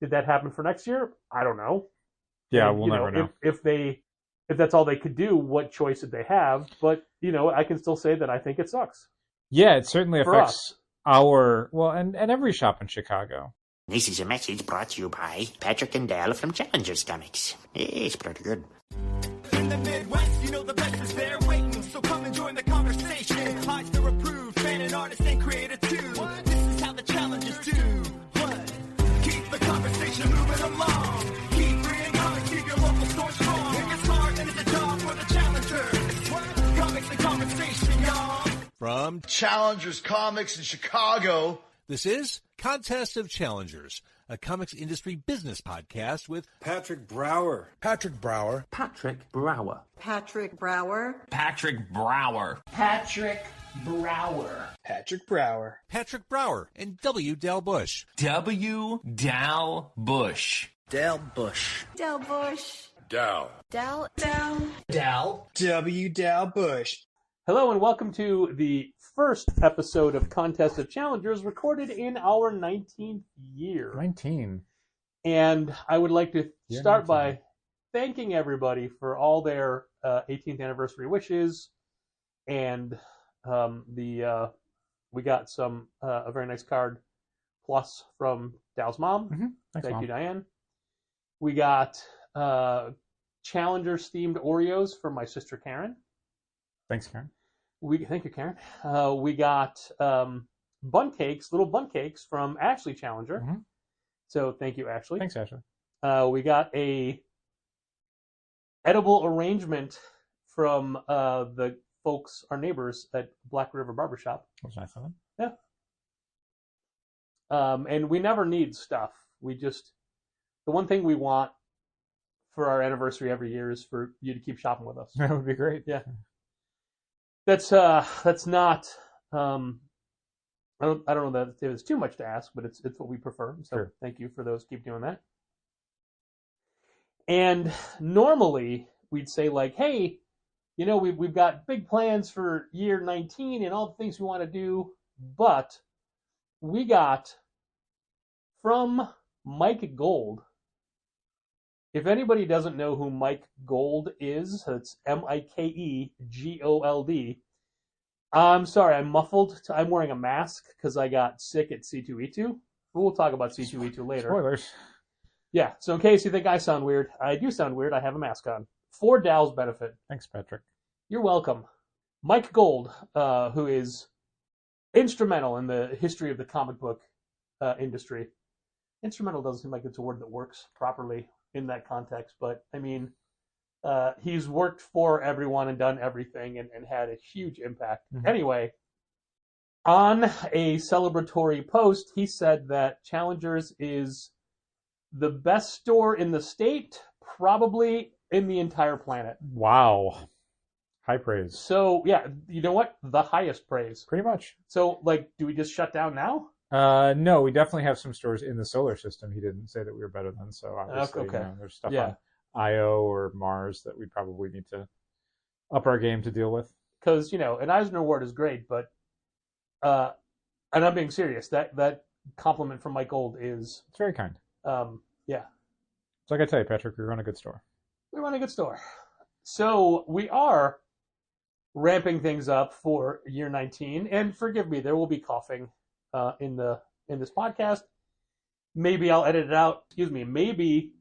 Did that happen for next year? I don't know. Yeah, And, we'll never know. If that's all they could do, what choice did they have? But, I can still say that I think it sucks. Yeah, it certainly For affects our, and every shop in Chicago. This is a message brought to you by Patrick and Dale from Challengers Comics. It's pretty good. In the Midwest, the best is there waiting. So come and join the conversation. Highs to approved, fan and artist and creator too. This is how the Challengers do. What? Keep the conversation moving along. Keep reading comics, keep your local store strong. It's smart and it's a job for the Challengers. What? Comics and conversation, y'all. From Challengers Comics in Chicago, this is Contest of Challengers, a comics industry business podcast with Patrick Brower. Patrick Brower. Patrick Brower. Patrick Brower. Patrick Brower. Patrick Brower. Patrick Brower. Patrick Brower and W. Dal Bush. W. Dal Bush. Dal Bush. Dal Bush. Dal. Dal. Dal. Dal. W. Dal Bush. Hello and welcome to the first episode of Contest of Challengers, recorded in our 19th year. 19. And I would like to start 19. by thanking everybody for all their 18th anniversary wishes. And we got a very nice card plus from Dal's mom. Mm-hmm. Thanks, Thank Mom. you, Diane. We got Challengers themed Oreos from my sister Karen. Thanks, Karen. Thank you, Karen. We got little bun cakes from Ashley Challenger. Mm-hmm. So thank you, Ashley. Thanks, Ashley. We got a edible arrangement from the folks, our neighbors at Black River Barbershop. That was nice of them. Yeah. And we never need stuff. The one thing we want for our anniversary every year is for you to keep shopping with us. That would be great. Yeah. That's not. I don't know that it's too much to ask, but it's what we prefer. So Sure. Thank you for those. Keep doing that. And normally we'd say like, hey, we've got big plans for year 19 and all the things we want to do, but we got from Mike Gold. If anybody doesn't know who Mike Gold is, it's MikeGold. I'm sorry, I'm muffled. I'm wearing a mask because I got sick at C2E2. We'll talk about C2E2 later. Spoilers. Yeah, so in case you think I sound weird, I do sound weird. I have a mask on. For Dal's benefit. Thanks, Patrick. You're welcome. Mike Gold, who is instrumental in the history of the comic book industry. Instrumental doesn't seem like it's a word that works properly in that context, but I mean, he's worked for everyone and done everything and had a huge impact. Mm-hmm. Anyway, on a celebratory post, he said that Challengers is the best store in the state, probably in the entire planet. Wow. High praise. So, yeah, you know what? The highest praise. Pretty much. So, do we just shut down now? No, we definitely have some stores in the solar system he didn't say that we were better than, so obviously Okay. There's stuff on Io or Mars that we probably need to up our game to deal with. Because, an Eisner Award is great, but and I'm being serious, that compliment from Mike Gold is... It's very kind. Yeah. So like I tell you, Patrick, we run a good store. We run a good store. So we are ramping things up for year 19, and forgive me, there will be coughing in this podcast. Maybe I'll edit it out. Excuse me. Maybe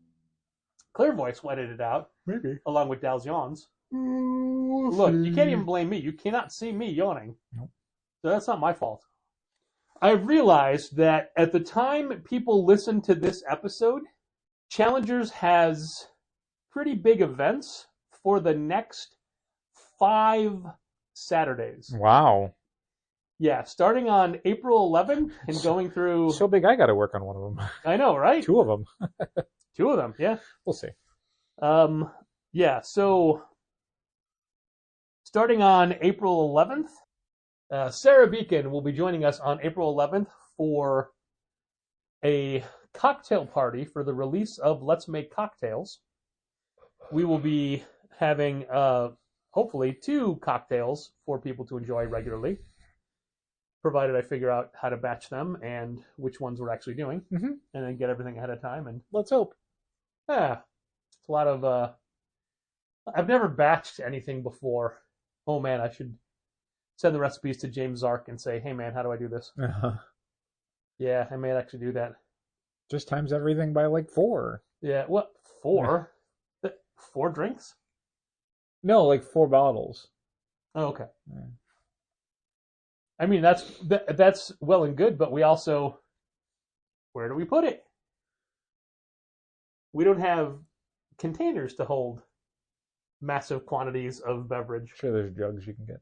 Clear Voice will edit it out. Maybe. Along with Dal's yawns. Look, you can't even blame me. You cannot see me yawning. Nope. So that's not my fault. I realized that at the time people listen to this episode, Challengers has pretty big events for the next 5 Saturdays. Wow. Yeah, starting on April 11th and going through... So big I got to work on one of them. I know, right? 2 of them. 2 of them, yeah. We'll see. Yeah, so starting on April 11th, Sarah Beacon will be joining us on April 11th for a cocktail party for the release of Let's Make Cocktails. We will be having, hopefully, 2 cocktails for people to enjoy regularly. provided I figure out how to batch them and which ones we're actually doing, Mm-hmm. and then get everything ahead of time. And Let's hope. yeah, it's a lot of. I've never batched anything before. Oh man, I should send the recipes to James Zark and say, "Hey man, how do I do this?" Yeah, I may actually do that. Just times everything by like 4. Yeah, what 4? 4 drinks? No, like 4 bottles. Oh, okay. Yeah. I mean, that's well and good, but we also, where do we put it? We don't have containers to hold massive quantities of beverage. Sure, there's jugs you can get.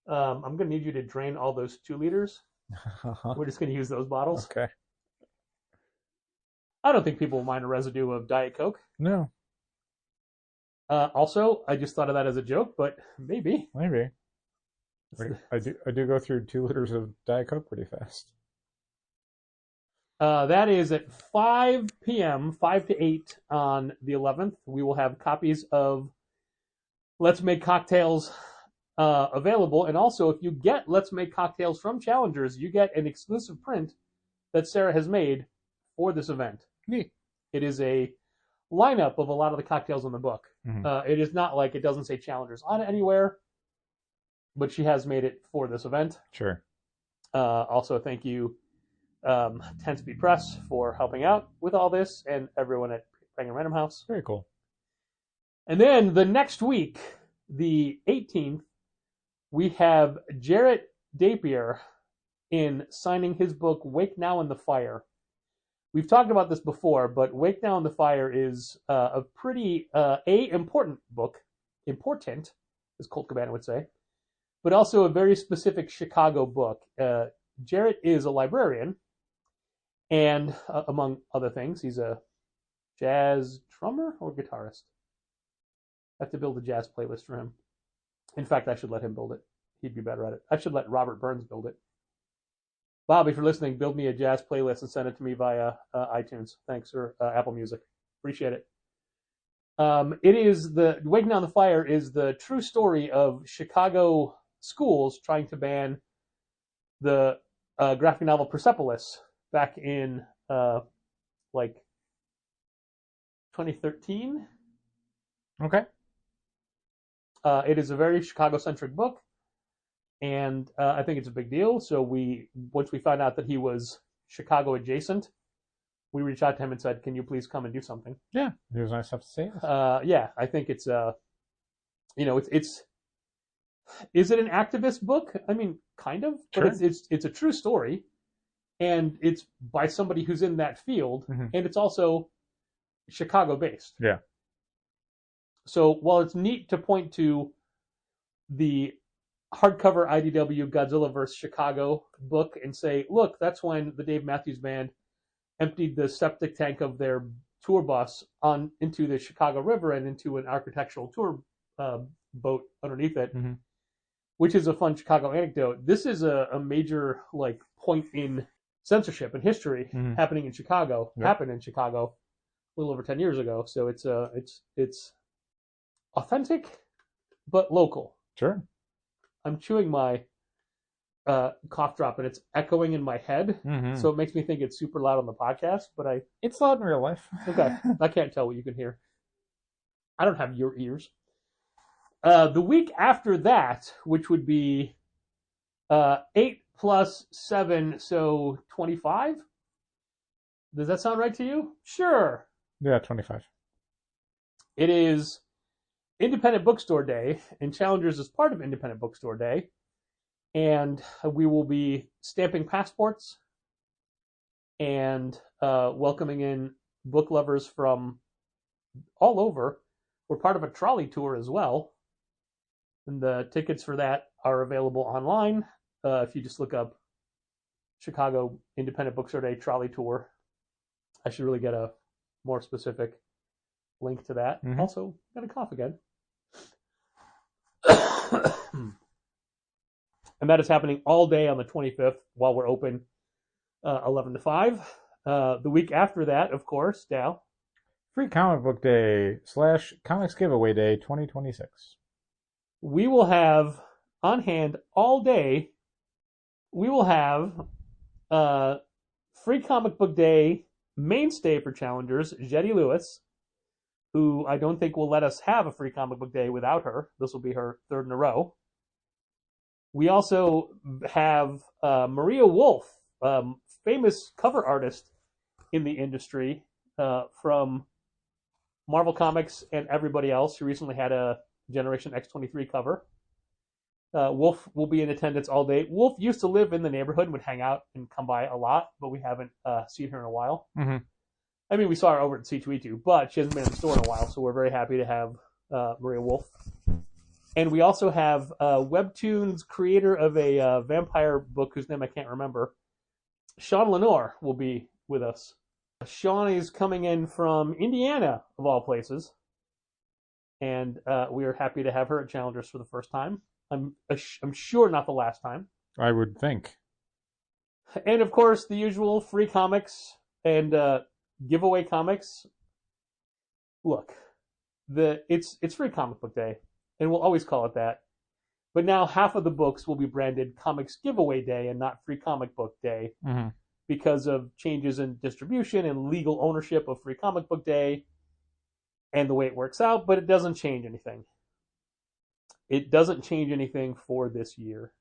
I'm going to need you to drain all those 2 liters. We're just going to use those bottles. Okay. I don't think people will mind a residue of Diet Coke. No, Also, I just thought of that as a joke, but maybe. maybe. I do go through 2 liters of Diet Coke pretty fast. That is at 5 p.m., 5 to 8 on the 11th. We will have copies of Let's Make Cocktails available. And also, if you get Let's Make Cocktails from Challengers, you get an exclusive print that Sarah has made for this event. Neat. It is a lineup of a lot of the cocktails in the book. Mhm. It is not like it doesn't say Challengers on it anywhere, but she has made it for this event. Sure. Also, thank you, Tensby Press, for helping out with all this, and everyone at Penguin Random House. Very cool. And then the next week, the 18th, we have Jarrett Dapier in signing his book, Wake Now in the Fire. We've talked about this before, but Wake Now in the Fire is a pretty, important book. Important, as Colt Cabana would say. But also a very specific Chicago book. Jarrett is a librarian, and among other things, he's a jazz drummer or guitarist. I have to build a jazz playlist for him. In fact, I should let him build it. He'd be better at it. I should let Robert Burns build it. Bob, if you're listening, build me a jazz playlist and send it to me via iTunes. Thanks, or Apple Music. Appreciate it. It is the Waking on the Fire is the true story of Chicago schools trying to ban the graphic novel Persepolis back in like 2013. Okay. It is a very Chicago-centric book, and I think it's a big deal. So once we found out that he was Chicago adjacent, we reached out to him and said, "Can you please come and do something?" Yeah, it was nice stuff to say. Yeah, I think it's it's. Is it an activist book? I mean, kind of, but Sure. it's a true story, and it's by somebody who's in that field, Mhm. and it's also Chicago-based. Yeah. So while it's neat to point to the hardcover IDW Godzilla vs. Chicago book and say, look, that's when the Dave Matthews Band emptied the septic tank of their tour bus into the Chicago River and into an architectural tour boat underneath it, Mhm. which is a fun Chicago anecdote. This is a major point in censorship and history Mhm. happening in Chicago. Yep. Happened in Chicago a little over 10 years ago. So it's authentic, but local. Sure. I'm chewing my cough drop, and it's echoing in my head, Mhm. so it makes me think it's super loud on the podcast. But It's loud in real life. okay, I can't tell what you can hear. I don't have your ears. The week after that, which would be 8 plus 7, so 25. Does that sound right to you? Sure. Yeah, 25. It is Independent Bookstore Day, and Challengers is part of Independent Bookstore Day. And we will be stamping passports and welcoming in book lovers from all over. We're part of a trolley tour as well. And the tickets for that are available online. If you just look up Chicago Independent Bookstore Day trolley tour, I should really get a more specific link to that. Mhm. Also, got a cough again. And that is happening all day on the 25th while we're open 11 to 5. The week after that, of course, Dal, Free Comic Book Day / Comics Giveaway Day 2026. we will have on hand all day we will have Free Comic Book Day mainstay for challengers, Jetty Lewis, who I don't think will let us have a Free Comic Book Day without her. This will be her third in a row. We also have Maria Wolf, famous cover artist in the industry from Marvel Comics and everybody else, who recently had a Generation X-23 cover. Wolf will be in attendance all day. Wolf used to live in the neighborhood and would hang out and come by a lot, but we haven't seen her in a while. Mm-hmm. I mean, we saw her over at C2E2, but she hasn't been in the store in a while, so we're very happy to have Maria Wolf. And we also have Webtoon's creator of a vampire book, whose name I can't remember, Sean Lenore, will be with us. Sean is coming in from Indiana, of all places, and we are happy to have her at Challengers for the first time. I'm sure not the last time. I would think. And of course, the usual free comics and giveaway comics. Look, it's Free Comic Book Day, and we'll always call it that. But now half of the books will be branded Comics Giveaway Day and not Free Comic Book Day, because of changes in distribution and legal ownership of Free Comic Book Day and the way it works out. But it doesn't change anything. It doesn't change anything for this year.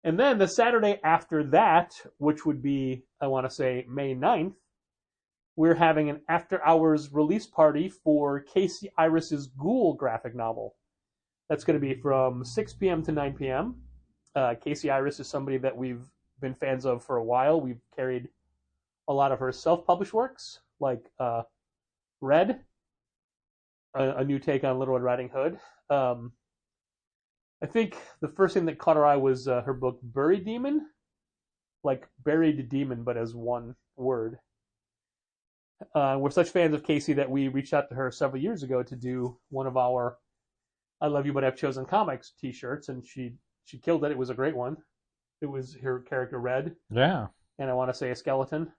And then the Saturday after that, which would be, I want to say, May 9th, we're having an after-hours release party for Casey Iris's Ghoul graphic novel. That's going to be from 6 p.m. to 9 p.m. Casey Iris is somebody that we've been fans of for a while. We've carried a lot of her self-published works, like Red, a new take on Little Red Riding Hood. I think the first thing that caught our eye was her book Buried Demon, like Buried Demon, but as one word. We're such fans of Casey that we reached out to her several years ago to do one of our I Love You But I've Chosen Comics t-shirts, and she killed it. It was a great one. It was her character Red. Yeah. And I want to say a skeleton.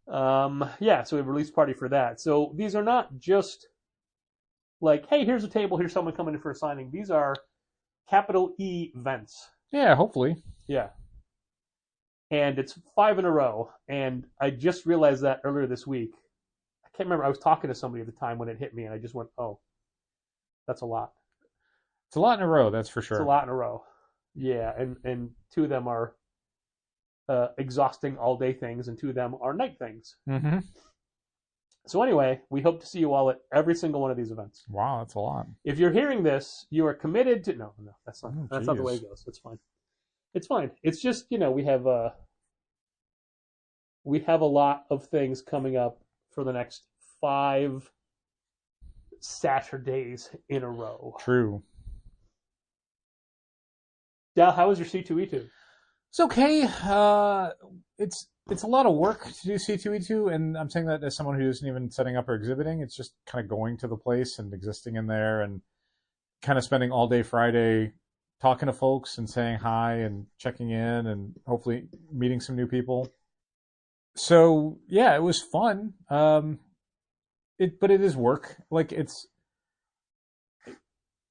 Yeah, so we have a release party for that. So these are not just like, hey, here's a table, here's someone coming in for a signing. These are capital E events. Yeah, hopefully. Yeah. And it's 5 in a row. And I just realized that earlier this week. I can't remember. I was talking to somebody at the time when it hit me, and I just went, oh, that's a lot. It's a lot in a row, that's for sure. It's a lot in a row. Yeah, and 2 of them are exhausting all-day things, and 2 of them are night things. Mm-hmm. So anyway, we hope to see you all at every single one of these events. Wow, that's a lot. If you're hearing this, you are committed to... No, that's not the way it goes. It's fine. It's fine. It's just, we have a lot of things coming up for the next 5 Saturdays in a row. True. Dal, how was your C2E2? It's okay. It's a lot of work to do C2E2, and I'm saying that as someone who isn't even setting up or exhibiting. It's just kind of going to the place and existing in there and kind of spending all day Friday talking to folks and saying hi and checking in and hopefully meeting some new people. So yeah, it was fun. But it is work. Like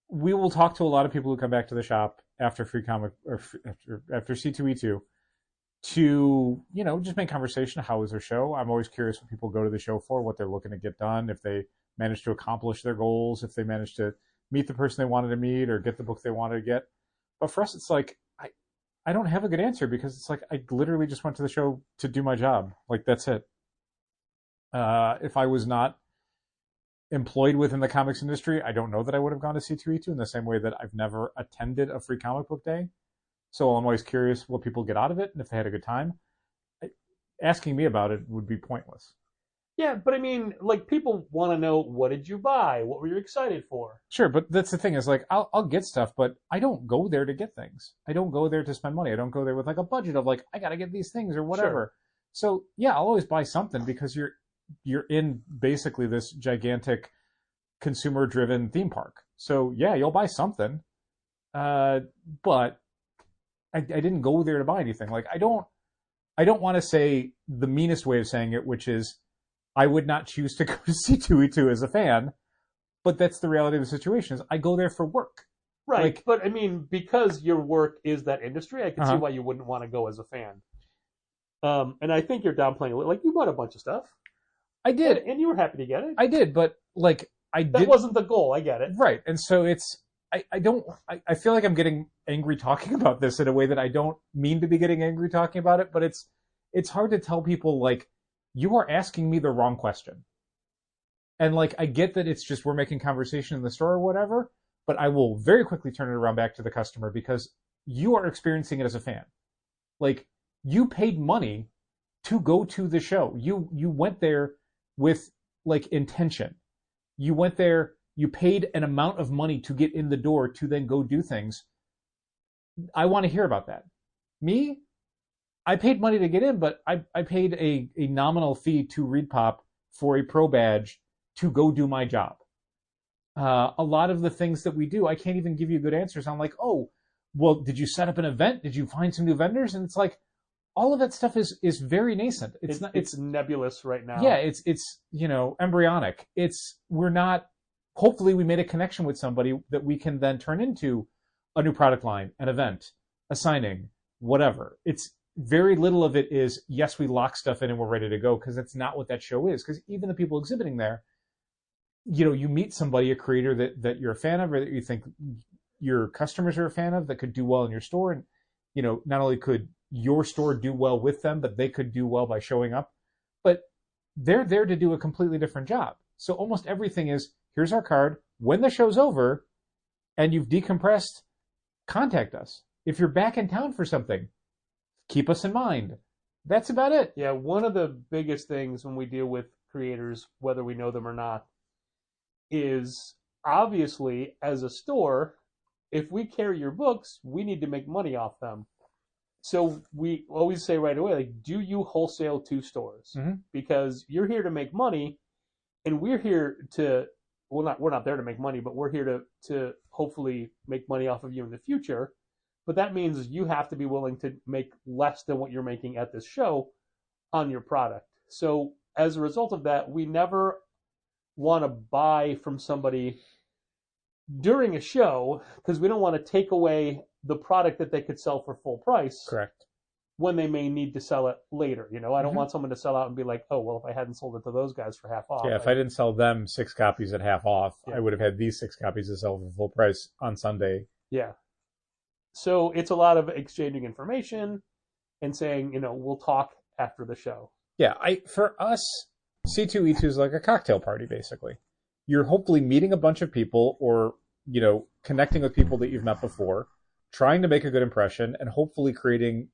we will talk to a lot of people who come back to the shop after Free Comic or after C2E2 to, just make conversation. How was their show? I'm always curious what people go to the show for, what they're looking to get done, if they managed to accomplish their goals, if they managed to meet the person they wanted to meet or get the book they wanted to get. But for us, it's like, I don't have a good answer because it's like, I literally just went to the show to do my job. Like, that's it. If I was not employed within the comics industry, I don't know that I would have gone to C2E2 in the same way that I've never attended a Free Comic Book Day. So I'm always curious what people get out of it and if they had a good time. Asking me about it would be pointless. Yeah, but I mean, like, people want to know, what did you buy? What were you excited for? Sure, but that's the thing is, like, I'll get stuff, but I don't go there to get things. I don't go there to spend money. I don't go there with, like, a budget of, like, I got to get these things or whatever. Sure. So, yeah, I'll always buy something because you're in basically this gigantic consumer-driven theme park. So, yeah, you'll buy something. But I didn't go there to buy anything. Like, I don't want to say the meanest way of saying it, which is I would not choose to go to C2E2 as a fan, but that's the reality of the situation. Is I go there for work. Right, Like, but I mean, because your work is that industry, I can see why you wouldn't want to go as a fan. And I think you're downplaying it. Like, you bought a bunch of stuff. I did. And you were happy to get it. I did, but like that wasn't the goal. I get it. Right. And so I feel like I'm getting angry talking about this in a way that I don't mean to be getting angry talking about it, but it's hard to tell people, like, you are asking me the wrong question. And like, I get that it's just we're making conversation in the store or whatever, but I will very quickly turn it around back to the customer because you are experiencing it as a fan. Like, you paid money to go to the show. You went there with like intention. You went there, you paid an amount of money to get in the door to then go do things. I want to hear about that. Me, I paid money to get in, but I paid a nominal fee to ReadPop for a pro badge to go do my job. A lot of the things that we do, I can't even give you good answers. I'm like, oh, well, did you set up an event? Did you find some new vendors? And it's like, all of that stuff is very nascent. It's nebulous right now. Yeah, it's embryonic. We're not. Hopefully, we made a connection with somebody that we can then turn into a new product line, an event, a signing, whatever. It's very little of it is, yes, we lock stuff in and we're ready to go, because that's not what that show is. Because even the people exhibiting there, you meet somebody, a creator that you're a fan of, or that you think your customers are a fan of, that could do well in your store, and not only could your store do well with them, but they could do well by showing up. But they're there to do a completely different job. So almost everything is, here's our card. When the show's over and you've decompressed, contact us. If you're back in town for something, keep us in mind. That's about it. Yeah, one of the biggest things when we deal with creators, whether we know them or not, is obviously, as a store, if we carry your books, we need to make money off them. So we always say right away, like, do you wholesale to stores? Mm-hmm. Because you're here to make money, and we're here to, we're not there to make money, but we're here to hopefully make money off of you in the future. But that means you have to be willing to make less than what you're making at this show on your product. So as a result of that, we never want to buy from somebody during a show, because we don't want to take away the product that they could sell for full price. Correct. When they may need to sell it later. I don't want someone to sell out and be like, oh, well, if I hadn't sold it to those guys for half off. Yeah, if I didn't sell them 6 copies at half off, I would have had these 6 copies to sell for full price on Sunday. Yeah. So it's a lot of exchanging information and saying, we'll talk after the show. Yeah, for us, C2E2 is like a cocktail party, basically. You're hopefully meeting a bunch of people, or connecting with people that you've met before, trying to make a good impression, and hopefully creating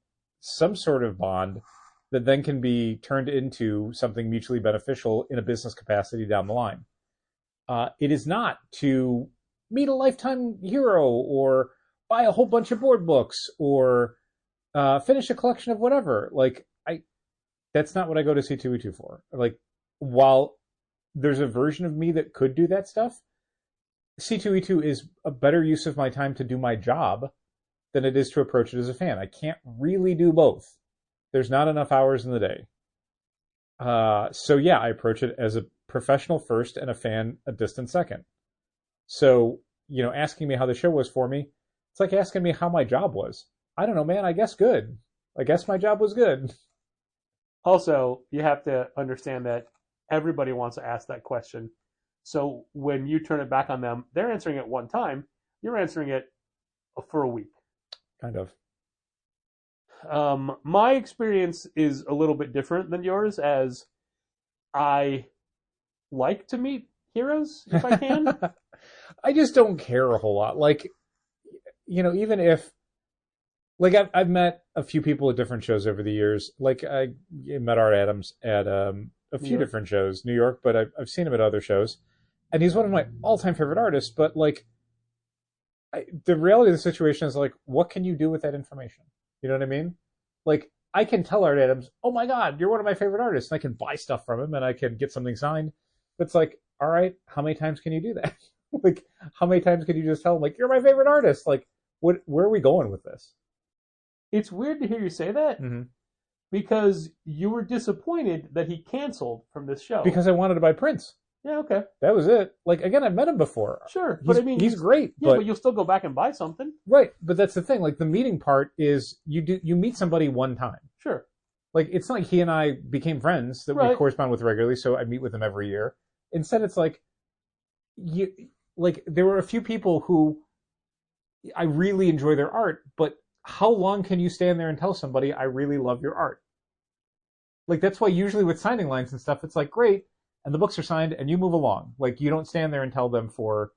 some sort of bond that then can be turned into something mutually beneficial in a business capacity down the line. It is not to meet a lifetime hero, or buy a whole bunch of board books, or finish a collection of whatever. That's not what I go to C2E2 for. Like, while there's a version of me that could do that stuff, C2E2 is a better use of my time to do my job than it is to approach it as a fan. I can't really do both. There's not enough hours in the day. So yeah, I approach it as a professional first and a fan a distant second. So, asking me how the show was for me, it's like asking me how my job was. I don't know, man. I guess good. I guess my job was good. Also, you have to understand that everybody wants to ask that question. So when you turn it back on them, they're answering it one time. You're answering it for a week. Kind of. My experience is a little bit different than yours, as I like to meet heroes if I can. I just don't care a whole lot. Like, even if, like, I've met a few people at different shows over the years. Like, I met Art Adams at a few different shows, New York, but I've seen him at other shows. And he's one of my all-time favorite artists, but, like, the reality of the situation is, like, what can you do with that information? You know what I mean? Like, I can tell Art Adams, oh my God, you're one of my favorite artists, and I can buy stuff from him, and I can get something signed. But it's like, all right, how many times can you do that? Like, how many times can you just tell him, like, you're my favorite artist? Like, where are we going with this? It's weird to hear you say that, because you were disappointed that he canceled from this show. Because I wanted to buy prints. Yeah, okay. That was it. Like, again, I've met him before. Sure. But He's great. Yeah, but you'll still go back and buy something. Right. But that's the thing. Like, the meeting part is you meet somebody one time. Sure. Like, it's not like he and I became friends that we correspond with regularly, so I meet with him every year. Instead, it's like, there were a few people who I really enjoy their art, but how long can you stand there and tell somebody, I really love your art? Like, that's why usually with signing lines and stuff, it's like, great, and the books are signed, and you move along. Like, you don't stand there and tell them for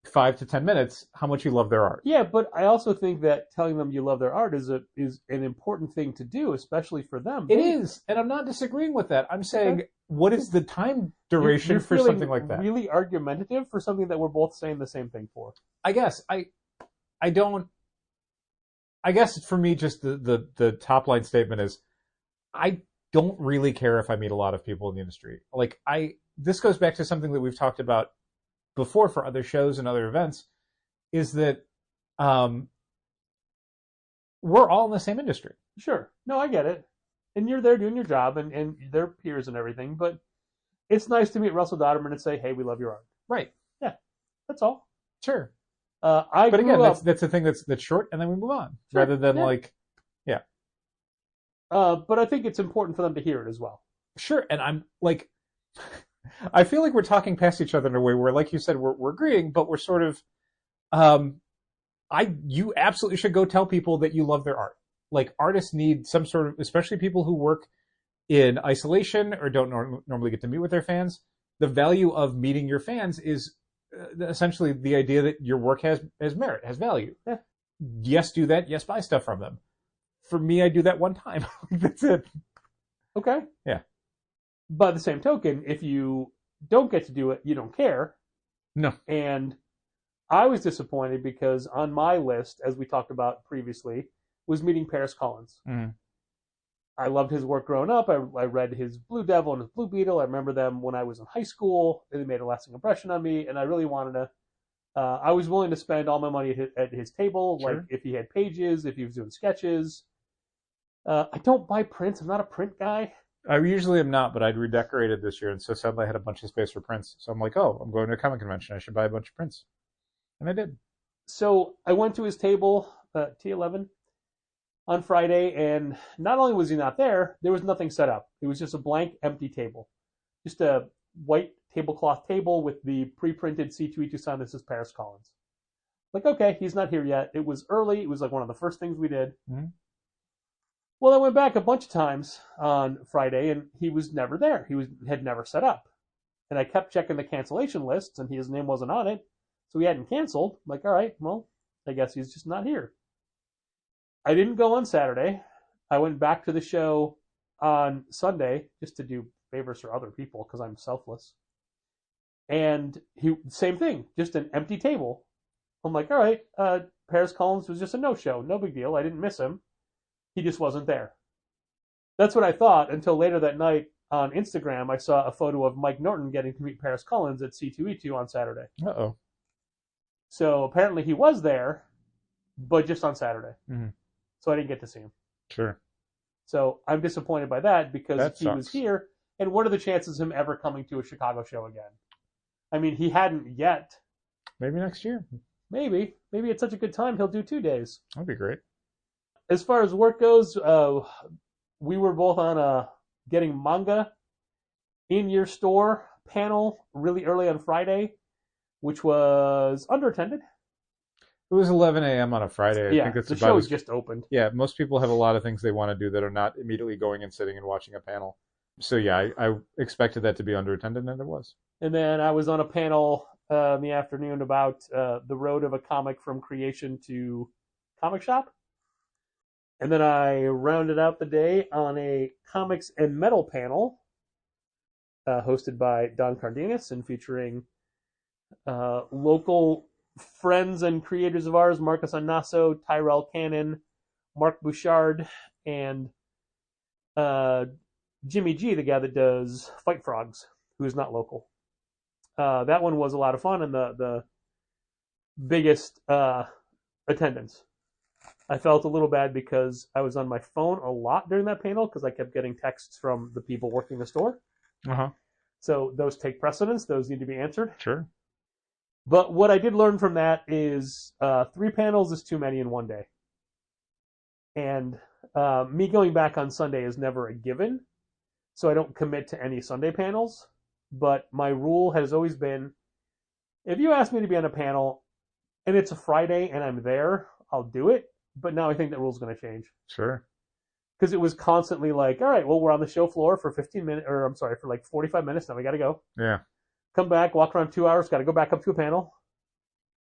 5 to 10 minutes how much you love their art. Yeah, but I also think that telling them you love their art is an important thing to do, especially for them. It is, and I'm not disagreeing with that. I'm saying, what is the time duration for something like that? Really argumentative for something that we're both saying the same thing for. I guess I don't. I guess for me, just the top line statement is, I don't really care if I meet a lot of people in the industry. Like, this goes back to something that we've talked about before for other shows and other events, is that we're all in the same industry. Sure. No, I get it. And you're there doing your job and they're peers and everything, but it's nice to meet Russell Dodderman and say, hey, we love your art. Right. Yeah. That's all. Sure. But again, that's the thing that's short, and then we move on. Sure. Rather than but I think it's important for them to hear it as well. Sure. And I'm like, I feel like we're talking past each other in a way where, like you said, we're agreeing, but we're sort of, you absolutely should go tell people that you love their art. Like, artists need some sort of, especially people who work in isolation or don't normally get to meet with their fans. The value of meeting your fans is essentially the idea that your work has merit, has value. Yeah. Yes, do that. Yes, buy stuff from them. For me, I do that one time. That's it. Okay. Yeah. By the same token, if you don't get to do it, you don't care. No. And I was disappointed because on my list, as we talked about previously, was meeting Paris Cullins. Mm-hmm. I loved his work growing up. I read his Blue Devil and his Blue Beetle. I remember them when I was in high school. They made a lasting impression on me, and I really wanted to. I was willing to spend all my money at his table, sure. Like if he had pages, if he was doing sketches. I don't buy prints. I'm not a print guy. I usually am not, but I'd redecorated this year, and so suddenly I had a bunch of space for prints. So I'm like, oh, I'm going to a comic convention. I should buy a bunch of prints. And I did. So I went to his table, T11, on Friday, and not only was he not there, there was nothing set up. It was just a blank, empty table. Just a white tablecloth table with the pre-printed C2E2 sign that says Paris Cullins. Like, okay, he's not here yet. It was early. It was like one of the first things we did. Mm-hmm. Well, I went back a bunch of times on Friday, and he was never there. He had never set up. And I kept checking the cancellation lists, and his name wasn't on it, so he hadn't canceled. I'm like, all right, well, I guess he's just not here. I didn't go on Saturday. I went back to the show on Sunday just to do favors for other people because I'm selfless. And same thing, just an empty table. I'm like, all right, Paris Cullins was just a no-show. No big deal. I didn't miss him. He just wasn't there. That's what I thought until later that night on Instagram, I saw a photo of Mike Norton getting to meet Paris Cullins at C2E2 on Saturday. Uh-oh. So apparently he was there, but just on Saturday. Mm-hmm. So I didn't get to see him. Sure. So I'm disappointed by that because he sucks. was here, and what are the chances of him ever coming to a Chicago show again? I mean, he hadn't yet. Maybe next year. Maybe it's such a good time he'll do 2 days. That'd be great. As far as work goes, we were both on a getting manga in your store panel really early on Friday, which was underattended. It was 11 a.m. on a Friday. I think that's the about show as, just opened. Yeah, most people have a lot of things they want to do that are not immediately going and sitting and watching a panel. So yeah, I expected that to be underattended, and it was. And then I was on a panel in the afternoon about the road of a comic from creation to comic shop. And then I rounded out the day on a comics and metal panel hosted by Don Cardenas and featuring local friends and creators of ours, Marcus Anasso, Tyrell Cannon, Mark Bouchard, and Jimmy G, the guy that does Fight Frogs, who is not local. That one was a lot of fun and the biggest attendance. I felt a little bad because I was on my phone a lot during that panel because I kept getting texts from the people working the store. Uh-huh. So those take precedence. Those need to be answered. Sure. But what I did learn from that is 3 panels is too many in one day. And me going back on Sunday is never a given, so I don't commit to any Sunday panels. But my rule has always been, if you ask me to be on a panel and it's a Friday and I'm there, I'll do it. But now I think that rule's going to change. Sure. Because it was constantly like, all right, well, we're on the show floor for 15 minutes, or I'm sorry, for like 45 minutes, now we got to go. Yeah. Come back, walk around 2 hours, got to go back up to a panel.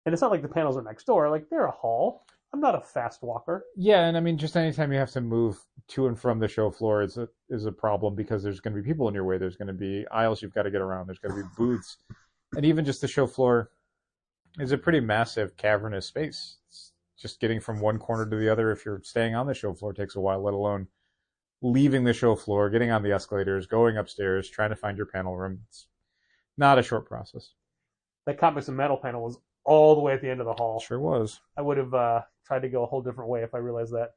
And it's not like the panels are next door. Like, they're a hall. I'm not a fast walker. Yeah, and I mean, just anytime you have to move to and from the show floor is a problem, because there's going to be people in your way. There's going to be aisles you've got to get around. There's going to be booths. And even just the show floor is a pretty massive, cavernous space. It's just getting from one corner to the other, if you're staying on the show floor, takes a while, let alone leaving the show floor, getting on the escalators, going upstairs, trying to find your panel room. It's not a short process. That Comics and Metal panel was all the way at the end of the hall. Sure was. I would have tried to go a whole different way if I realized that.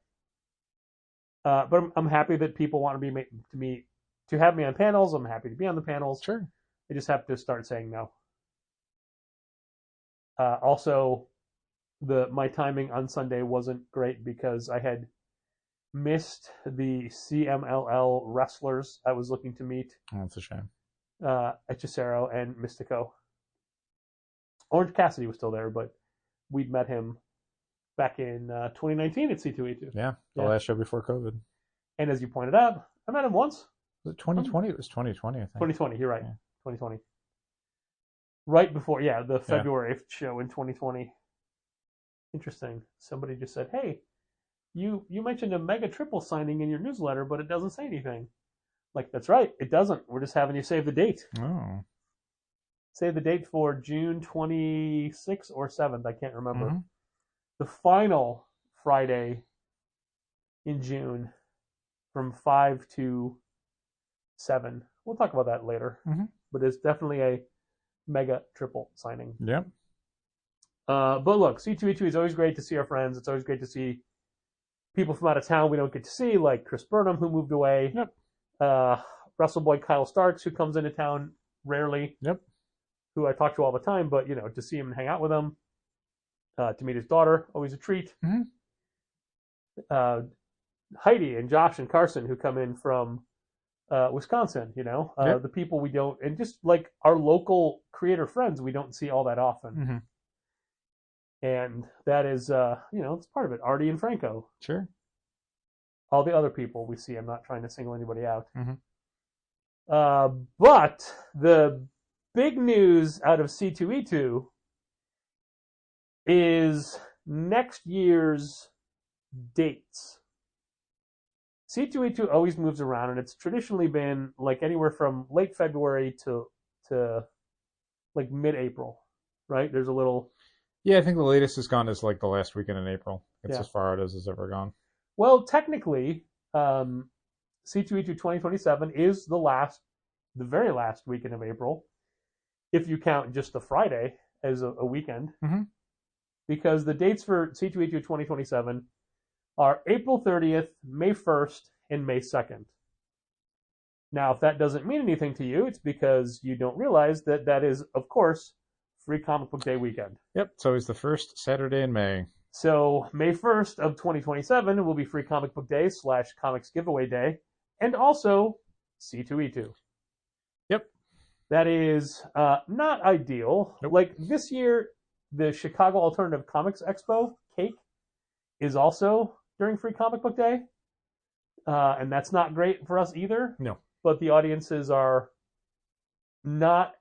But I'm happy that people want to have me on panels. I'm happy to be on the panels. Sure. I just have to start saying no. Also, my timing on Sunday wasn't great because I had missed the CMLL wrestlers I was looking to meet. Oh, that's a shame. Hechicero and Mystico. Orange Cassidy was still there, but we'd met him back in 2019 at C2E2. Yeah, the last show before COVID. And as you pointed out, I met him once. Was it 2020? It was 2020, I think. 2020, you're right. Yeah. 2020. Right before, the February show in 2020. Interesting. Somebody just said, hey, you mentioned a mega triple signing in your newsletter, but it doesn't say anything. Like, that's right, it doesn't. We're just having you save the date. Oh. Save the date for June 26th or 7th. I can't remember. Mm-hmm. The final Friday in June from 5 to 7. We'll talk about that later. Mm-hmm. But it's definitely a mega triple signing. Yep. But look, C2E2 is always great to see our friends. It's always great to see people from out of town we don't get to see, like Chris Burnham, who moved away. Yep. Russell Boy Kyle Starks, who comes into town rarely. Yep. Who I talk to all the time, but, to see him and hang out with him, to meet his daughter, always a treat. Mm-hmm. Heidi and Josh and Carson, who come in from Wisconsin, Yep. the people we don't, and just like our local creator friends we don't see all that often. Mm-hmm. And that is, it's part of it. Artie and Franco. Sure. All the other people we see. I'm not trying to single anybody out. Mm-hmm. But the big news out of C2E2 is next year's dates. C2E2 always moves around, and it's traditionally been like anywhere from late February to like mid-April, right? There's a little... Yeah, I think the latest has gone is like the last weekend in April. It's Yeah. as far out as it's ever gone. Well, technically, C2E2 2027 is the very last weekend of April, if you count just the Friday as a weekend. Mm-hmm. Because the dates for C2E2 2027 are April 30th, May 1st, and May 2nd. Now, if that doesn't mean anything to you, it's because you don't realize that is, of course, Free Comic Book Day weekend. Yep, it's always the first Saturday in May. So May 1st of 2027 will be Free Comic Book Day / Comics Giveaway Day, and also C2E2. Yep. That is not ideal. Nope. Like this year, the Chicago Alternative Comics Expo, Cake, is also during Free Comic Book Day. And that's not great for us either. No. But the audiences are not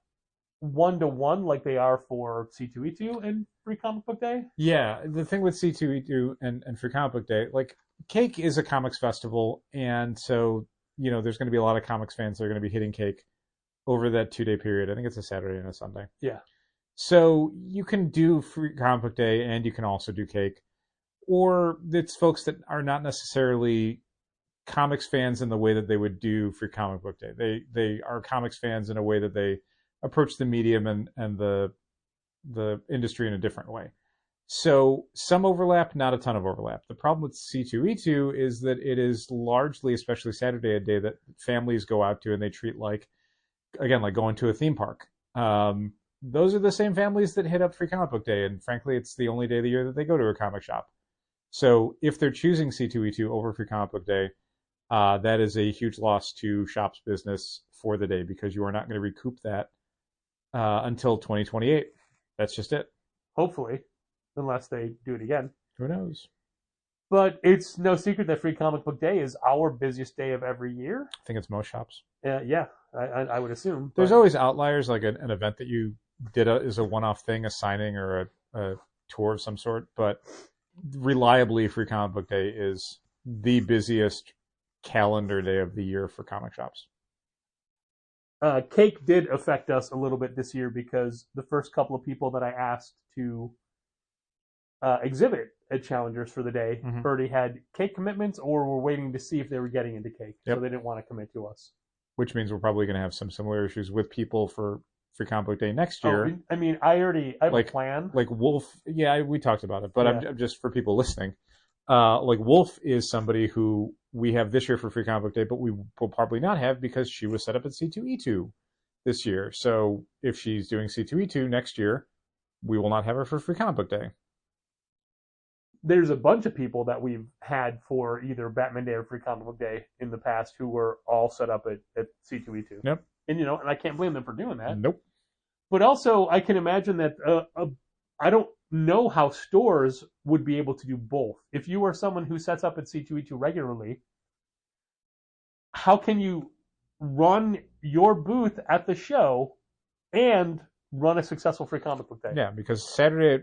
1-to-1 like they are for C2E2 and Free Comic Book Day. Yeah, the thing with C2E2 and Free Comic Book Day, like, Cake is a comics festival, and so, there's going to be a lot of comics fans that are going to be hitting Cake over that 2-day period. I think it's a Saturday and a Sunday. Yeah. So you can do Free Comic Book Day, and you can also do Cake. Or it's folks that are not necessarily comics fans in the way that they would do Free Comic Book Day. They are comics fans in a way that they approach the medium and the industry in a different way. So some overlap, not a ton of overlap. The problem with C2E2 is that it is largely, especially Saturday, a day that families go out to and they treat like again, like going to a theme park. Those are the same families that hit up Free Comic Book Day, and frankly, it's the only day of the year that they go to a comic shop. So if they're choosing C2E2 over Free Comic Book Day, that is a huge loss to shop's business for the day, because you are not going to recoup that until 2028. That's just it. Hopefully, unless they do it again. Who knows? But it's no secret that Free Comic Book Day is our busiest day of every year. I think it's most shops. Yeah, I would assume. There's always outliers, like an event that you did is a one-off thing, a signing or a tour of some sort. But reliably, Free Comic Book Day is the busiest calendar day of the year for comic shops. Cake did affect us a little bit this year, because the first couple of people that I asked to exhibit at Challengers for the day already had cake commitments or were waiting to see if they were getting into cake. Yep. So they didn't want to commit to us. Which means we're probably going to have some similar issues with people for Free Comic Book Day next year. I mean, I have a plan. Like Wolf, yeah, we talked about it, but Yeah. I'm just for people listening. Like Wolf is somebody who we have this year for Free Comic Book Day, but we will probably not have because she was set up at C2E2 this year. So if she's doing C2E2 next year, we will not have her for Free Comic Book Day. There's a bunch of people that we've had for either Batman Day or Free Comic Book Day in the past who were all set up at C2E2. Yep. And, and I can't blame them for doing that. Nope. But also, I can imagine that I don't know how stores would be able to do both. If you are someone who sets up at C2E2 regularly, how can you run your booth at the show and run a successful Free Comic Book Day? Yeah, because Saturday at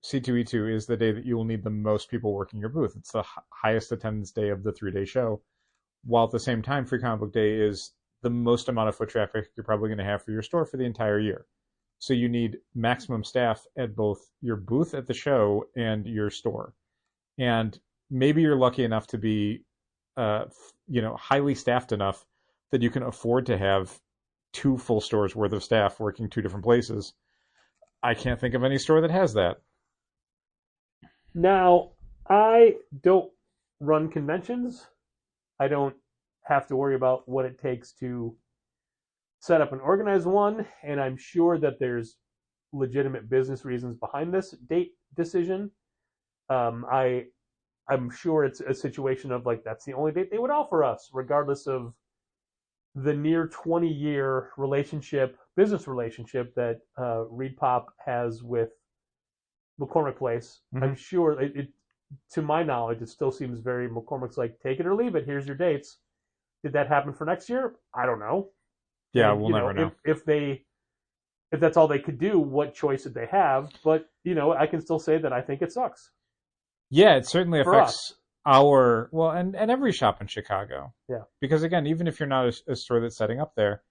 C2E2 is the day that you will need the most people working your booth. It's the highest attendance day of the 3-day show, while at the same time, Free Comic Book Day is the most amount of foot traffic you're probably going to have for your store for the entire year. So you need maximum staff at both your booth at the show and your store. And maybe you're lucky enough to be, highly staffed enough that you can afford to have 2 full stores worth of staff working 2 different places. I can't think of any store that has that. Now, I don't run conventions. I don't have to worry about what it takes to set up and organize one, and I'm sure that there's legitimate business reasons behind this date decision. I'm sure it's a situation of like, that's the only date they would offer us, regardless of the near 20-year business relationship that Reed Pop has with McCormick Place. Mm-hmm. I'm sure to my knowledge, it still seems very McCormick's like, take it or leave it. Here's your dates. Did that happen for next year? I don't know. Yeah, and, we'll never know. If that's all they could do, what choice did they have? But I can still say that I think it sucks. Yeah, it certainly For affects our and every shop in Chicago. Yeah, because again, even if you're not a store that's setting up there,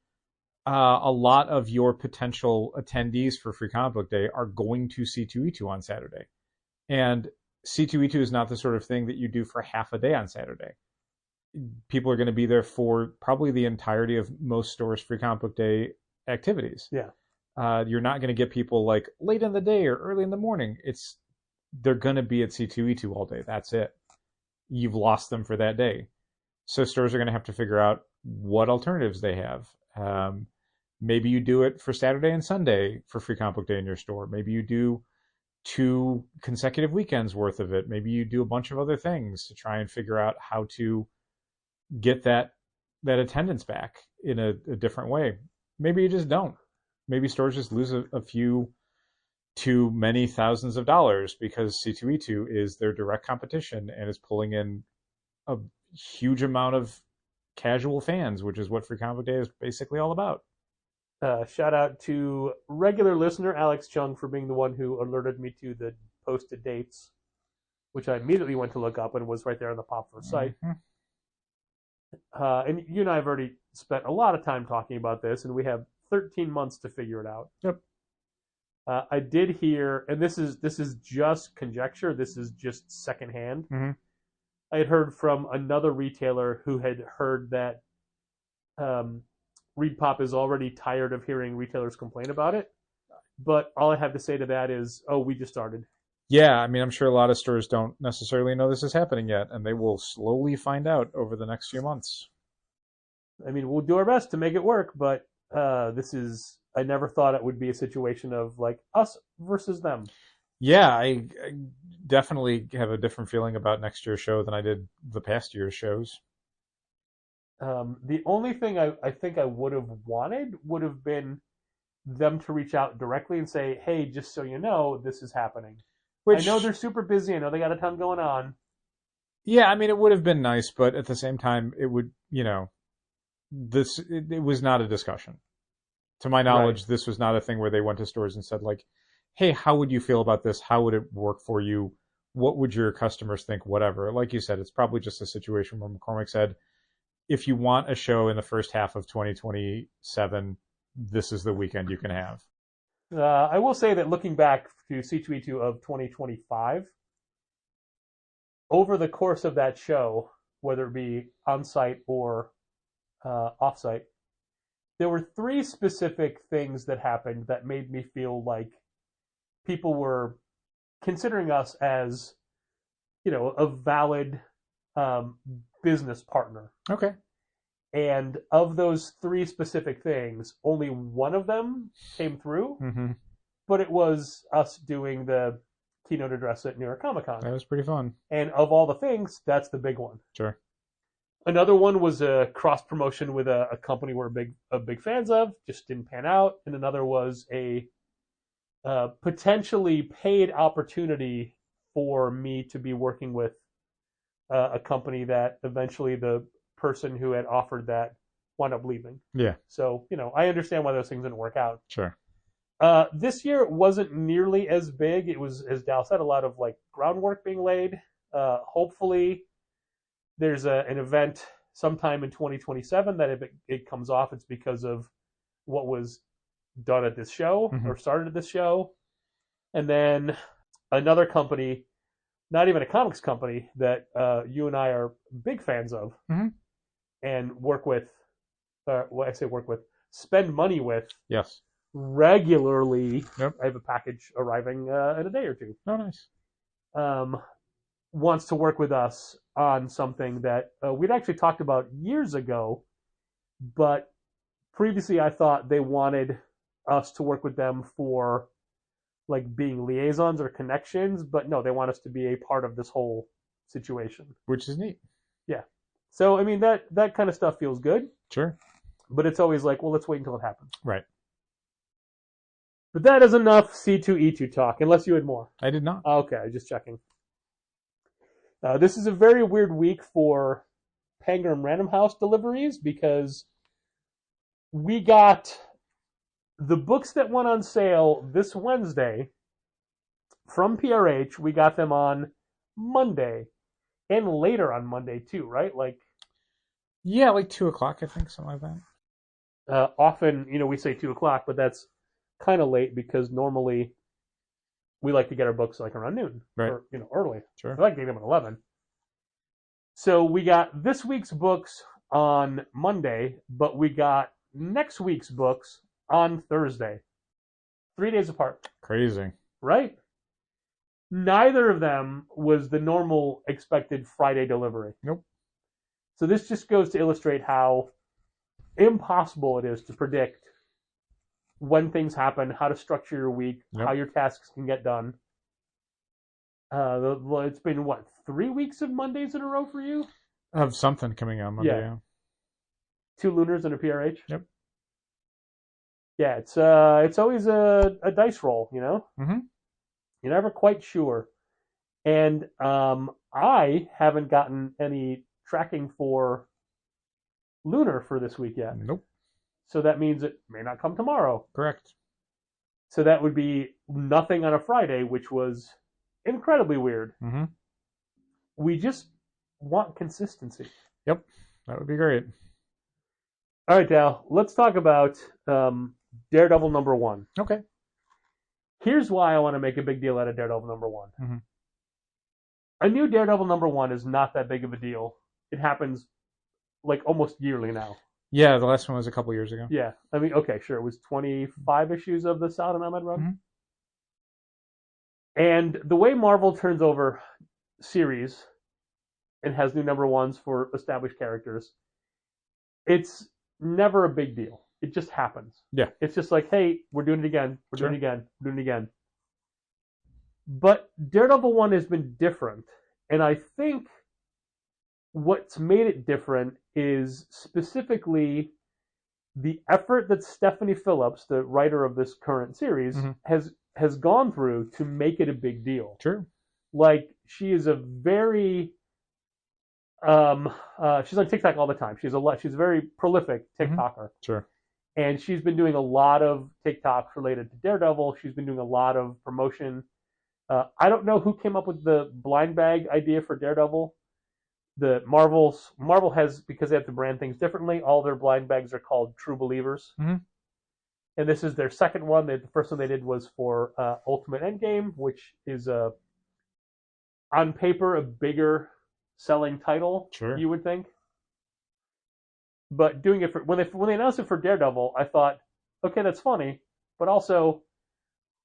a lot of your potential attendees for Free Comic Book Day are going to C2E2 on Saturday, and C2E2 is not the sort of thing that you do for half a day on Saturday. People are going to be there for probably the entirety of most stores' Free Comic Book Day activities. Yeah. You're not going to get people like late in the day or early in the morning. They're going to be at C2E2 all day. That's it. You've lost them for that day. So stores are going to have to figure out what alternatives they have. Maybe you do it for Saturday and Sunday for Free Comic Book Day in your store. Maybe you do 2 consecutive weekends worth of it. Maybe you do a bunch of other things to try and figure out how to get that attendance back in a different way. Maybe you just don't. Maybe stores just lose a few too many thousands of dollars because C2E2 is their direct competition and is pulling in a huge amount of casual fans, which is what Free Comic Book Day is basically all about. Shout out to regular listener Alex Chung for being the one who alerted me to the posted dates, which I immediately went to look up and was right there on the pop for site. Mm-hmm. And you and I have already spent a lot of time talking about this, and we have 13 months to figure it out. Yep. I did hear, and this is just conjecture. This is just secondhand. Mm-hmm. I had heard from another retailer who had heard that Reed Pop is already tired of hearing retailers complain about it. But all I have to say to that is, we just started. Yeah, I mean, I'm sure a lot of stores don't necessarily know this is happening yet, and they will slowly find out over the next few months. I mean, we'll do our best to make it work, but I never thought it would be a situation of like us versus them. Yeah, I definitely have a different feeling about next year's show than I did the past year's shows. The only thing I think I would have wanted would have been them to reach out directly and say, hey, just so you know, this is happening. Which, I know they're super busy. I know they got a ton going on. yeah, I mean, it would have been nice, but at the same time, it would, it was not a discussion. To my knowledge, This was not a thing where they went to stores and said, like, hey, how would you feel about this? How would it work for you? What would your customers think? Whatever. Like you said, it's probably just a situation where McCormick said, if you want a show in the first half of 2027, this is the weekend you can have. I will say that looking back to C2E2 of 2025, over the course of that show, whether it be on-site or off-site, there were 3 specific things that happened that made me feel like people were considering us as, a valid business partner. Okay. And of those 3 specific things, only one of them came through, but it was us doing the keynote address at New York Comic Con. That was pretty fun. And of all the things, that's the big one. Sure. Another one was a cross promotion with a company we're big fans of, just didn't pan out. And another was a potentially paid opportunity for me to be working with a company that eventually the person who had offered that wound up leaving. Yeah. So, I understand why those things didn't work out. Sure. This year it wasn't nearly as big. It was, as Dal said, a lot of like groundwork being laid. Hopefully there's an event sometime in 2027 that if it comes off, it's because of what was done at this show or started at this show. And then another company, not even a comics company, that you and I are big fans of and work with, spend money with Yes. regularly. Yep. I have a package arriving in a day or two. Oh, nice. Wants to work with us on something that we'd actually talked about years ago, but previously I thought they wanted us to work with them for like being liaisons or connections, but no, they want us to be a part of this whole situation. Which is neat. Yeah. So, I mean, that kind of stuff feels good. Sure. But it's always like, well, let's wait until it happens. Right. But that is enough C2E2 talk, unless you had more. I did not. Okay, just checking. This is a very weird week for Pangram Random House deliveries because we got the books that went on sale this Wednesday from PRH. We got them on Monday and later on Monday too, right? Yeah, like 2:00, I think, something like that. Often, we say 2:00, but that's kind of late because normally we like to get our books like around noon, right? Or early. Sure. I like getting them at 11. So we got this week's books on Monday, but we got next week's books on Thursday. 3 days apart. Crazy. Right? Neither of them was the normal expected Friday delivery. Nope. So this just goes to illustrate how impossible it is to predict when things happen, how to structure your week, how your tasks can get done. It's been, 3 weeks of Mondays in a row for you? Of something coming on Monday, yeah. 2 Lunars and a PRH? Yep. Yeah, it's always a dice roll, Mm-hmm. You're never quite sure. And I haven't gotten any tracking for Lunar for this week yet. Nope. So that means it may not come tomorrow. Correct. So that would be nothing on a Friday, which was incredibly weird. Mm-hmm. We just want consistency. Yep, that would be great. All right, Dal, let's talk about Daredevil #1. Okay. Here's why I want to make a big deal out of Daredevil #1. Mm-hmm. A new Daredevil #1 is not that big of a deal. It happens like almost yearly now. Yeah, the last one was a couple years ago. Yeah. I mean, okay, sure. It was 25 issues of the Saladin Ahmed run. Mm-hmm. And the way Marvel turns over series and has new #1s for established characters, it's never a big deal. It just happens. Yeah. It's just like, hey, we're doing it again. We're Sure. doing it again. We're doing it again. But Daredevil 1 has been different. And I think what's made it different is specifically the effort that Stephanie Phillips, the writer of this current series, has gone through to make it a big deal. True. Like, she is a very she's on TikTok all the time. She's a very prolific TikToker. Sure. And she's been doing a lot of TikToks related to Daredevil. She's been doing a lot of promotion. I don't know who came up with the blind bag idea for Daredevil. Marvel has, because they have to brand things differently, all their blind bags are called True Believers. Mm-hmm. And this is their second one. The first one they did was for Ultimate Endgame, which is on paper a bigger selling title, Sure. you would think. But doing it for when they announced it for Daredevil, I thought, okay, that's funny, but also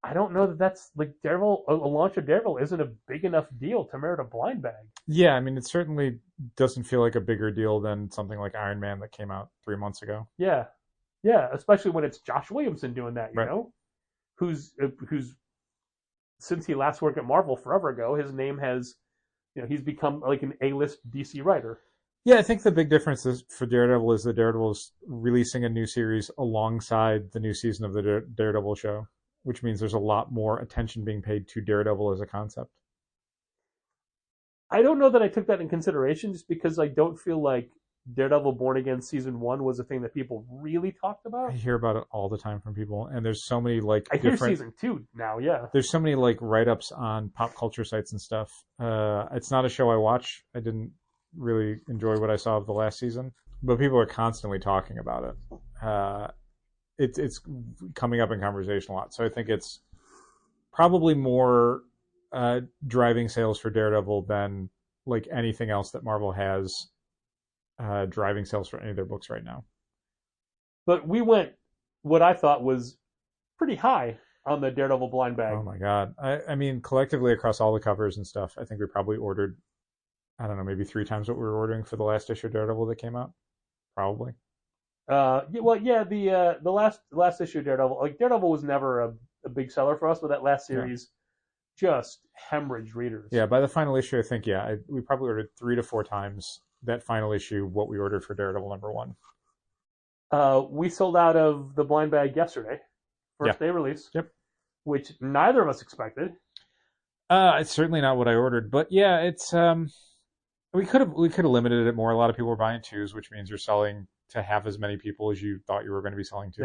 I don't know that's like Daredevil. A launch of Daredevil isn't a big enough deal to merit a blind bag. Yeah, I mean, it certainly doesn't feel like a bigger deal than something like Iron Man that came out 3 months ago. Yeah, especially when it's Josh Williamson doing that, you know, who's since he last worked at Marvel forever ago, his name has, he's become like an A-list DC writer. Yeah, I think the big difference for Daredevil is that Daredevil is releasing a new series alongside the new season of the Daredevil show, which means there's a lot more attention being paid to Daredevil as a concept. I don't know that I took that in consideration, just because I don't feel like Daredevil Born Again Season 1 was a thing that people really talked about. I hear about it all the time from people, and there's so many I hear Season 2 now, yeah. There's so many write-ups on pop culture sites and stuff. It's not a show I watch. I didn't really enjoy what I saw of the last season, but people are constantly talking about it. It's coming up in conversation a lot, so I think it's probably more driving sales for Daredevil than like anything else that Marvel has driving sales for any of their books right now. But we went what I thought was pretty high on the Daredevil blind bag. Oh my god. I mean, collectively across all the covers and stuff, I think we probably ordered, I don't know, maybe 3 times what we were ordering for the last issue of Daredevil that came out. Probably. The last issue of Daredevil, like Daredevil was never a big seller for us, but that last series just hemorrhaged readers. Yeah, by the final issue, I think, we probably ordered 3 to 4 times that final issue what we ordered for Daredevil #1. We sold out of the blind bag yesterday, first day release. Yep. Which neither of us expected. It's certainly not what I ordered, but yeah, it's we could have limited it more. A lot of people were buying 2s, which means you're selling to half as many people as you thought you were going to be selling to.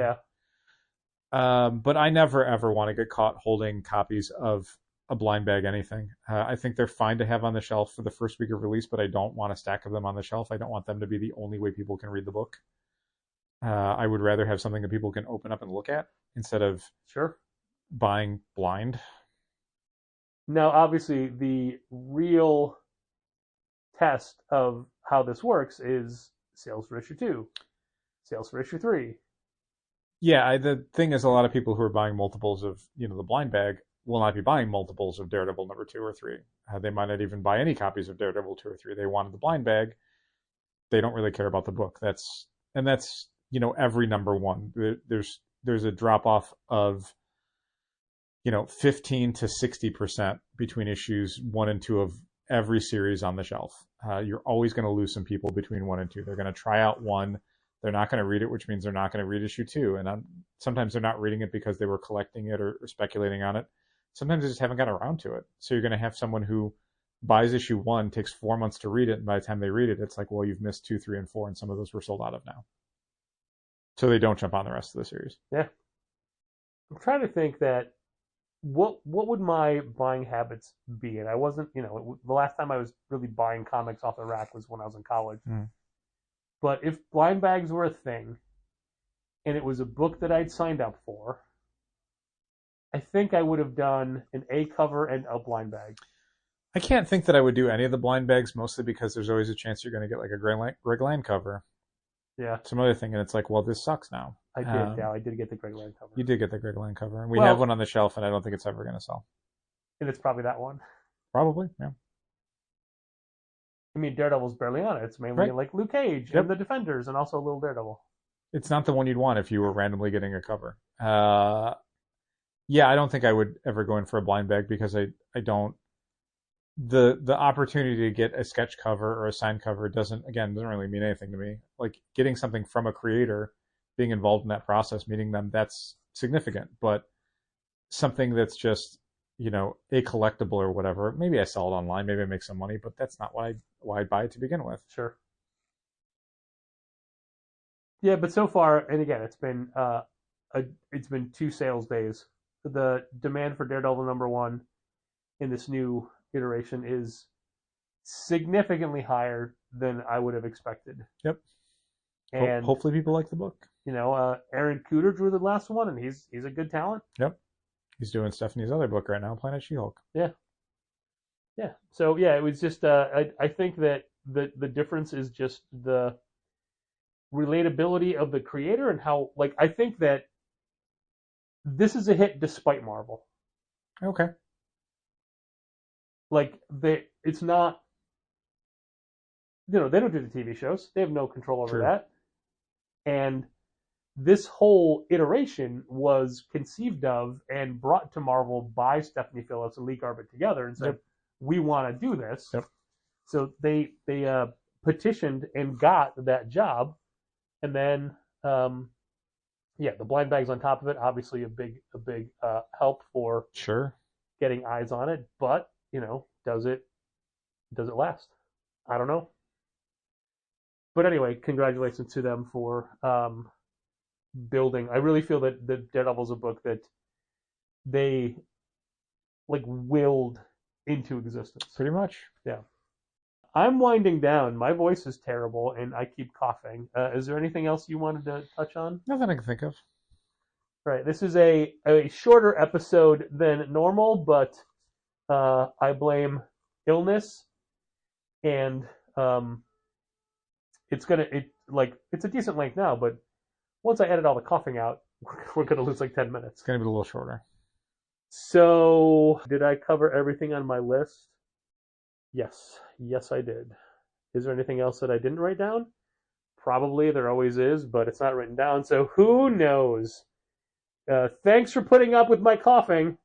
Yeah. But I never ever want to get caught holding copies of a blind bag anything. I think they're fine to have on the shelf for the first week of release, but I don't want a stack of them on the shelf. I don't want them to be the only way people can read the book. I would rather have something that people can open up and look at instead of buying blind. Now, obviously, the real test of how this works is sales for issue 2, sales for issue 3. Yeah, the thing is, a lot of people who are buying multiples of the blind bag will not be buying multiples of Daredevil #2 or 3. They might not even buy any copies of Daredevil 2 or 3. They wanted the blind bag. They don't really care about the book. That's every #1. There's a drop off of 15 to 60% between issues 1 and 2 of every series on the shelf. You're always going to lose some people between 1 and 2. They're going to try out 1. They're not going to read it, which means they're not going to read issue 2. And sometimes they're not reading it because they were collecting it or speculating on it. Sometimes they just haven't gotten around to it. So you're going to have someone who buys issue 1, takes 4 months to read it, and by the time they read it, it's like, well, you've missed 2, 3, and 4, and some of those were sold out of now. So they don't jump on the rest of the series. Yeah. I'm trying to think that what would my buying habits be? And I wasn't, the last time I was really buying comics off the rack was when I was in college. Mm. But if blind bags were a thing, and it was a book that I'd signed up for, I think I would have done an A cover and a blind bag. I can't think that I would do any of the blind bags, mostly because there's always a chance you're going to get like a Greg Land cover. Yeah. Some other thing, and it's like, well, this sucks now. I did get the Greg Land cover. You did get the Greg Land cover. And we have one on the shelf, and I don't think it's ever going to sell. And it's probably that one. Probably, yeah. I mean, Daredevil's barely on it. It's mainly like Luke Cage and the Defenders, and also a little Daredevil. It's not the one you'd want if you were randomly getting a cover. Yeah, I don't think I would ever go in for a blind bag because I don't. The opportunity to get a sketch cover or a signed cover doesn't really mean anything to me. Like getting something from a creator, being involved in that process, meeting them, that's significant. But something that's just, a collectible or whatever, maybe I sell it online, maybe I make some money, but that's not why I buy it to begin with. Sure. Yeah, but so far, and again, it's been 2 sales days. The demand for Daredevil #1 in this new iteration is significantly higher than I would have expected. Yep. And hopefully people like the book. Aaron Cooter drew the last one, and he's a good talent. Yep. He's doing Stephanie's other book right now, Planet She-Hulk. Yeah. Yeah. So yeah, it was just I think that the difference is just the relatability of the creator and how, like, I think that this is a hit despite Marvel. Okay. Like, it's not, they don't do the TV shows. They have no control over that. And this whole iteration was conceived of and brought to Marvel by Stephanie Phillips and Lee Garbett together and said, we want to do this. Yep. So they petitioned and got that job. And then, the blind bags on top of it, obviously a big help for getting eyes on it. But, does it last? I don't know. But anyway, congratulations to them for building. I really feel that Daredevil's a book that they willed into existence. Pretty much. Yeah. I'm winding down. My voice is terrible, and I keep coughing. Is there anything else you wanted to touch on? Nothing I can think of. Right. This is a shorter episode than normal, but I blame illness, and it's a decent length now, but once I edit all the coughing out, we're gonna lose 10 minutes. It's gonna be a little shorter. So, did I cover everything on my list? Yes, I did. Is there anything else that I didn't write down? Probably, there always is, but it's not written down, so who knows? Thanks for putting up with my coughing.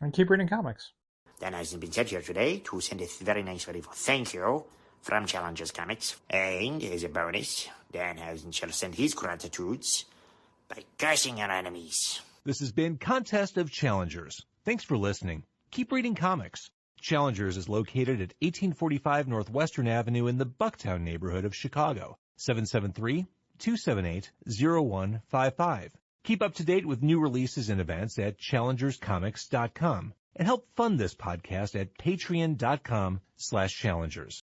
And keep reading comics. Dan hasn't been sent here today to send a very nice very thank you from Challengers Comics. And as a bonus, Dan shall send his gratitudes by cursing our enemies. This has been Contest of Challengers. Thanks for listening. Keep reading comics. Challengers is located at 1845 Northwestern Avenue in the Bucktown neighborhood of Chicago. 773-278-0155. Keep up to date with new releases and events at challengerscomics.com. And help fund this podcast at patreon.com/challengers.